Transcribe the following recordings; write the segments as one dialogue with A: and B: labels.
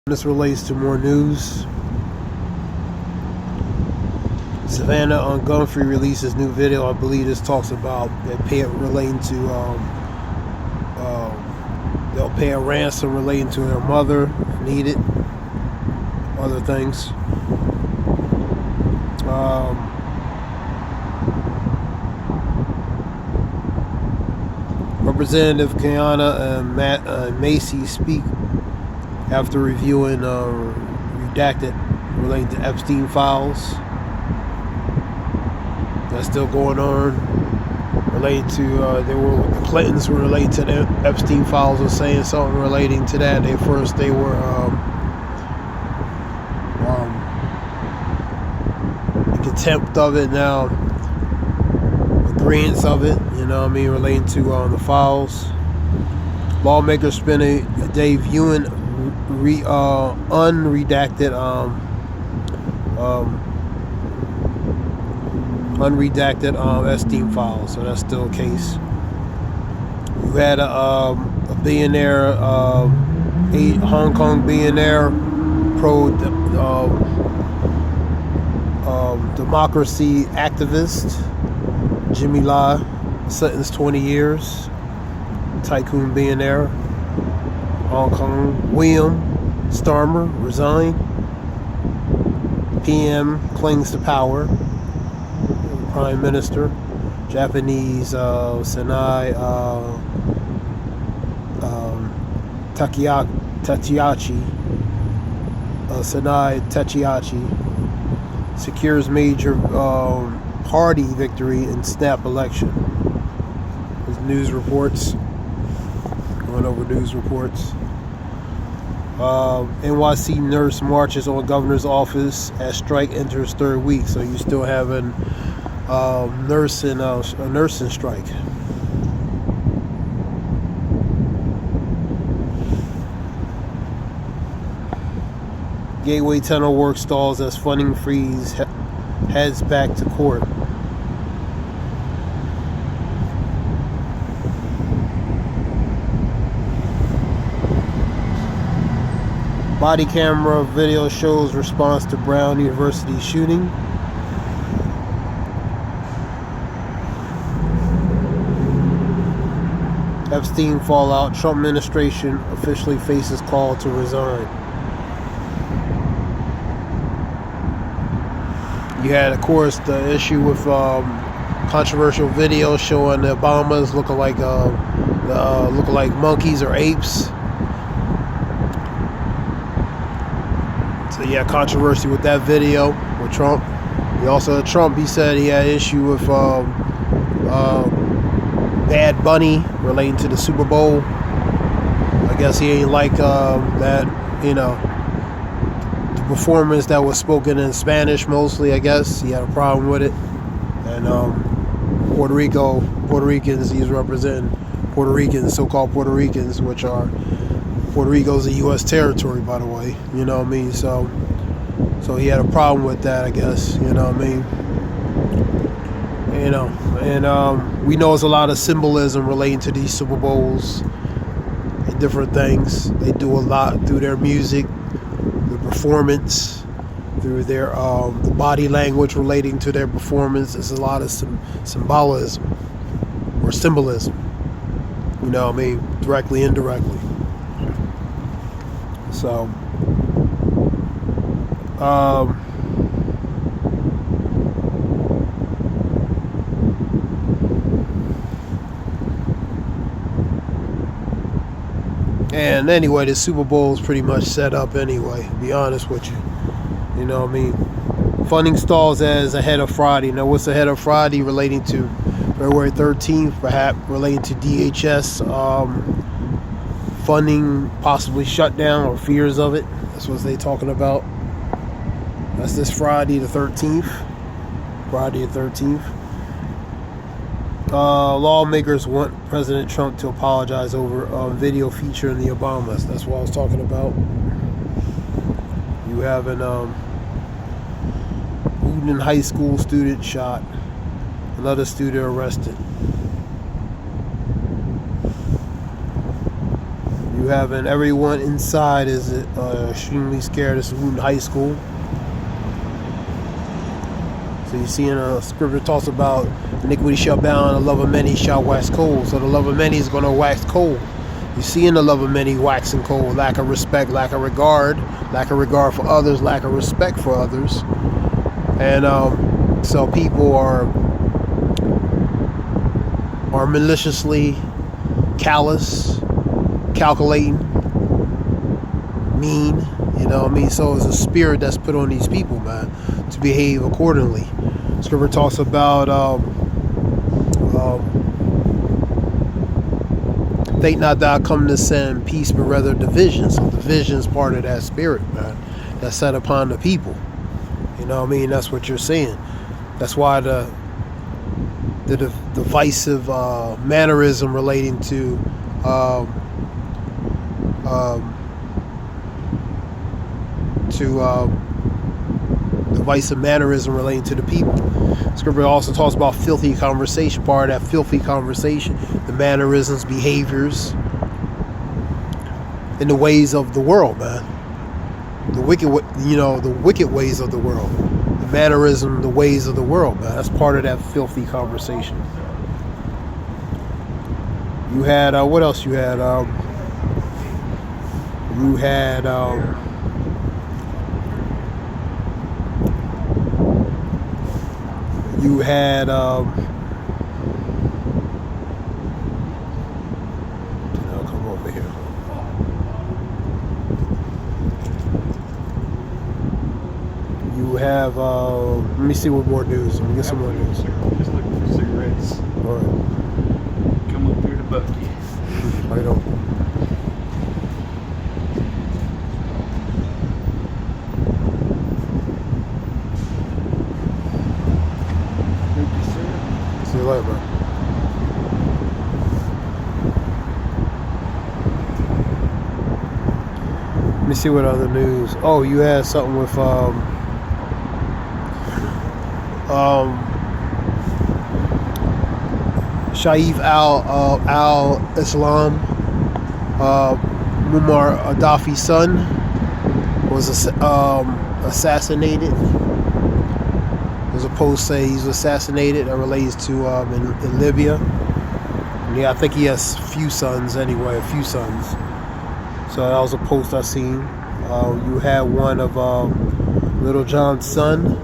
A: This relates to more news. Savannah on Gumphrey releases new video. I believe this talks about relating to they'll pay a ransom relating to their mother if needed. Other things. Representative Kiana and Macy speak after reviewing redacted relating to Epstein files. That's still going on. Related to the Clintons were related to the Epstein files, or saying something relating to that. They were in contempt of it, now agreeance of it. You know what I mean, relating to the files. Lawmakers spent a day viewing unredacted Epstein files, so that's still a case. You had a billionaire, a Hong Kong billionaire, pro democracy activist, Jimmy Lai, sentenced 20 years. Tycoon billionaire, Hong Kong. William Starmer resigned. PM clings to power. Prime Minister. Japanese Sanai Tachiachi secures major party victory in snap election. There's news reports. Going over news reports. NYC nurse marches on governor's office as strike enters third week. So you still having a nursing strike. Gateway Tunnel work stalls as funding freeze heads back to court. Body camera video shows response to Brown University shooting. Epstein fallout. Trump administration officially faces call to resign. You had, of course, the issue with controversial video showing the Obamas looking like monkeys or apes. So yeah, controversy with that video with Trump. He said he had issue with Bad Bunny relating to the Super Bowl. I guess he ain't like that, the performance that was spoken in Spanish mostly. I guess he had a problem with it. And Puerto Ricans, he's representing Puerto Ricans, so-called Puerto Ricans, which are Puerto Rico's a U.S. territory, by the way. You know what I mean? So he had a problem with that, I guess. You know what I mean? And we know there's a lot of symbolism relating to these Super Bowls and different things. They do a lot through their music, their performance, through their the body language relating to their performance. There's a lot of symbolism or symbolism. You know what I mean? Directly, indirectly. So, and anyway, the Super Bowl is pretty much set up anyway, to be honest with you. You know what I mean? Funding stalls as ahead of Friday. Now, what's ahead of Friday relating to February 13th, perhaps relating to DHS funding possibly shut down or fears of it. That's what they're talking about. That's this Friday the 13th. Friday the 13th. Lawmakers want President Trump to apologize over a video featuring the Obamas. That's what I was talking about. You have an Uden high school student shot. Another student arrested. You having everyone inside is extremely scared. This is Wooten High School. So you see in a scripture talks about iniquity shall bound, the love of many shall wax cold. So the love of many is going to wax cold. You see in the love of many waxing cold, lack of respect, lack of regard for others, lack of respect for others. And so people are maliciously callous, calculating, mean, you know what I mean? So it's a spirit that's put on these people, man, to behave accordingly. Scripture talks about think not that I come to send peace, but rather division. So division is part of that spirit, man, that's set upon the people. You know what I mean? That's what you're saying. That's why the divisive mannerism relating to divisive mannerism relating to the people. Scripture also talks about filthy conversation. Part of that filthy conversation, the mannerisms, behaviors, and the ways of the world, man. The wicked ways of the world. The mannerism, the ways of the world, man. That's part of that filthy conversation. You had what else? You had I'll come over here. You have let me see what more news. Let me get some more news.
B: Just looking for cigarettes.
A: All right.
B: Come up here to Bucky.
A: Right on. See you later, bro. Let me see what other news. Oh, you had something with Saif al-Islam, Muammar Gaddafi's son, was assassinated. There's a post say he's assassinated that relates to in Libya. And yeah, I think he has a few sons. So that was a post I seen. You had one of Little John's son.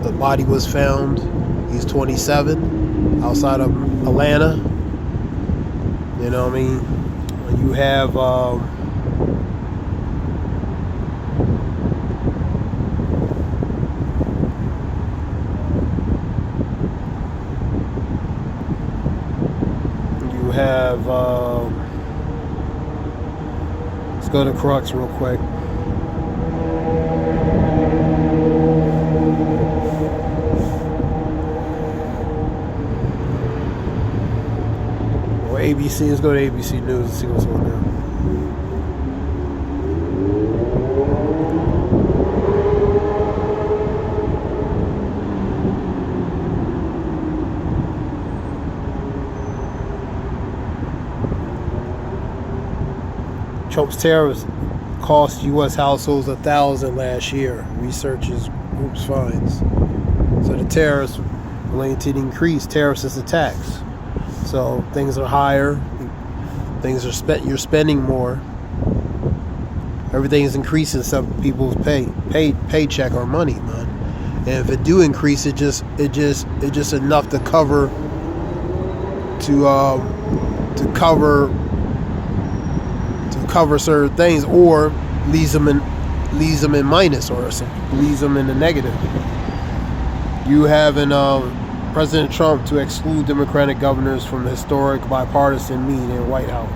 A: The body was found. He's 27, outside of Atlanta. You know what I mean? You have let's go to Crux real quick. Or ABC, let's go to ABC News and see what's going on. Trump's tariffs cost U.S. households $1,000 last year, researchers groups finds. So the tariffs relating to the increase. Tariffs is a tax. So things are higher, things are you're spending more. Everything is increasing some people's paycheck or money, man. And if it do increase, it just enough to cover certain things, or leaves them in minus, or leaves them in the negative. You have President Trump to exclude Democratic governors from the historic bipartisan meeting in White House.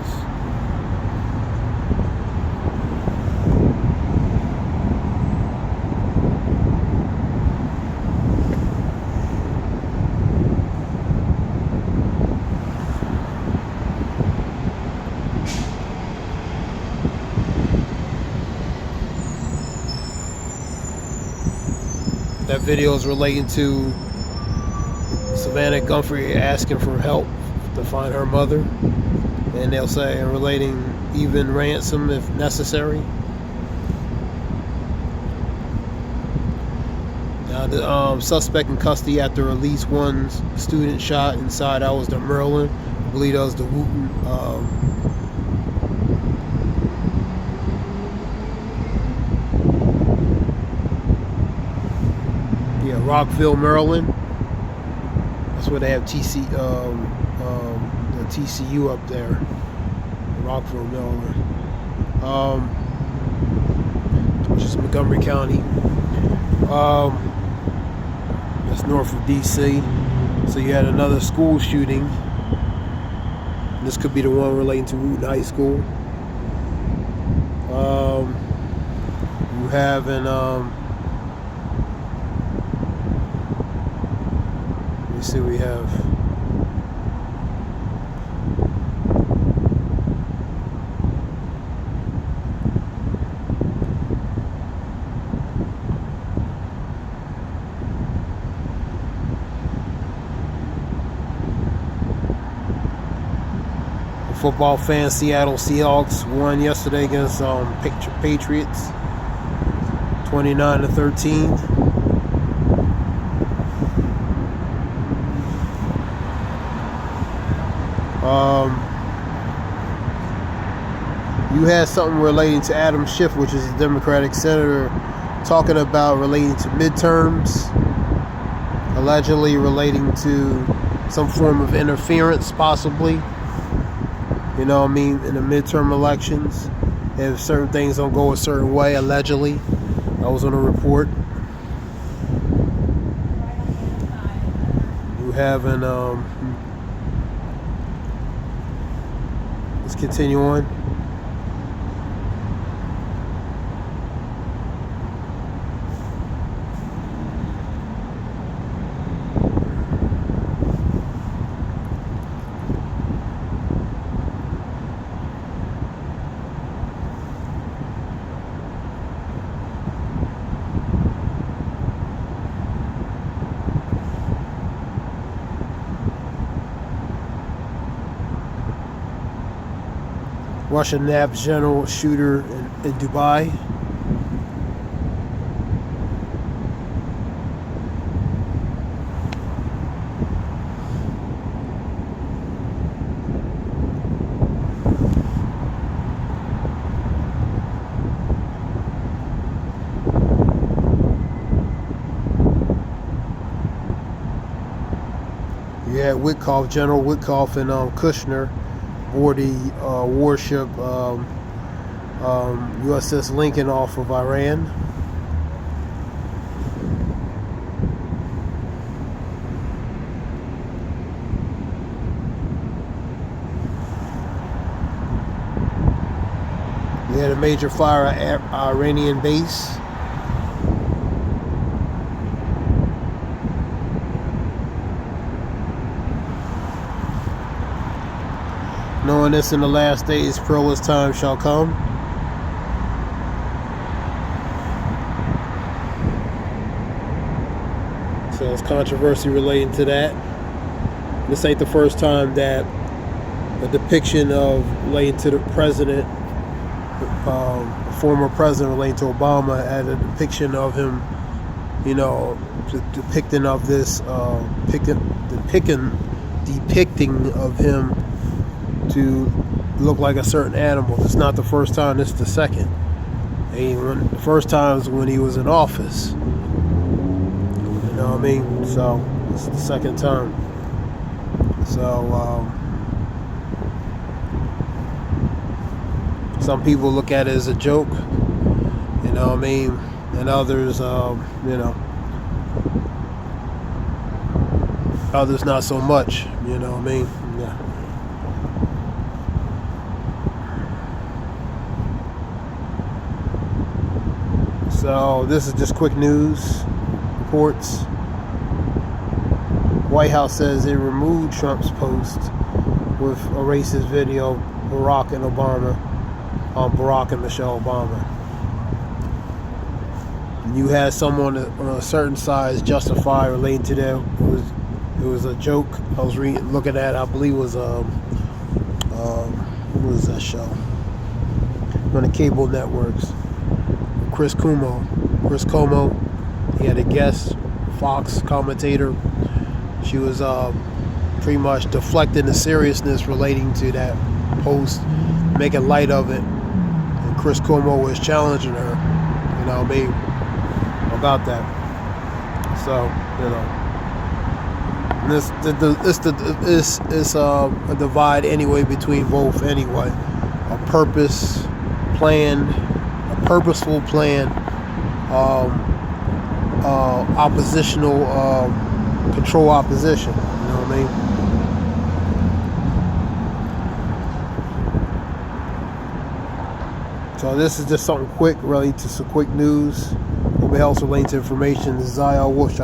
A: That video is relating to Savannah Guthrie asking for help to find her mother, and they'll say, and relating even ransom if necessary. Now, the suspect in custody after at least one student shot inside hours to Maryland. I believe that was the Wooten. Rockville, Maryland. That's where they have the TCU up there, Rockville, Maryland, which is Montgomery County. That's north of DC. So you had another school shooting. This could be the one relating to Wooten High School. You have an let me see what we have. Football fans, Seattle Seahawks won yesterday against Patriots, 29-13. You had something relating to Adam Schiff, which is a Democratic senator, talking about relating to midterms, allegedly relating to some form of interference, possibly. You know what I mean, in the midterm elections, if certain things don't go a certain way, allegedly. That was on a report. You have an, let's continue on. Russian nabbed general shooter in Dubai. You had Witkoff, General Witkoff, and Kushner aboard the warship USS Lincoln off of Iran. We had a major fire at Iranian base. Knowing this in the last days, perilous time shall come. So there's controversy relating to that. This ain't the first time that a depiction of relating to the president, former president relating to Obama, had a depiction of him, you know, depicting of this, depicting of him to look like a certain animal. It's not the first time, it's the second. And the first time was when he was in office. You know what I mean? So, this is the second time. So, some people look at it as a joke, you know what I mean? And others, you know, others not so much, you know what I mean? Yeah. So this is just quick news reports. White House says it removed Trump's post with a racist video of Barack and Michelle Obama. You had someone on a certain size justify relating to that. It was a joke. I was looking at, I believe it was what was that show? on the cable networks. Chris Cuomo. He had a guest, Fox commentator. She was pretty much deflecting the seriousness relating to that post, making light of it. And Chris Cuomo was challenging her, you know what I mean, about that. So, you know, it's a divide anyway between both anyway. A purposeful plan, oppositional, control opposition, you know what I mean? So this is just something quick, related to some quick news. Hope it helps relate to information. This is Zayal Wolf.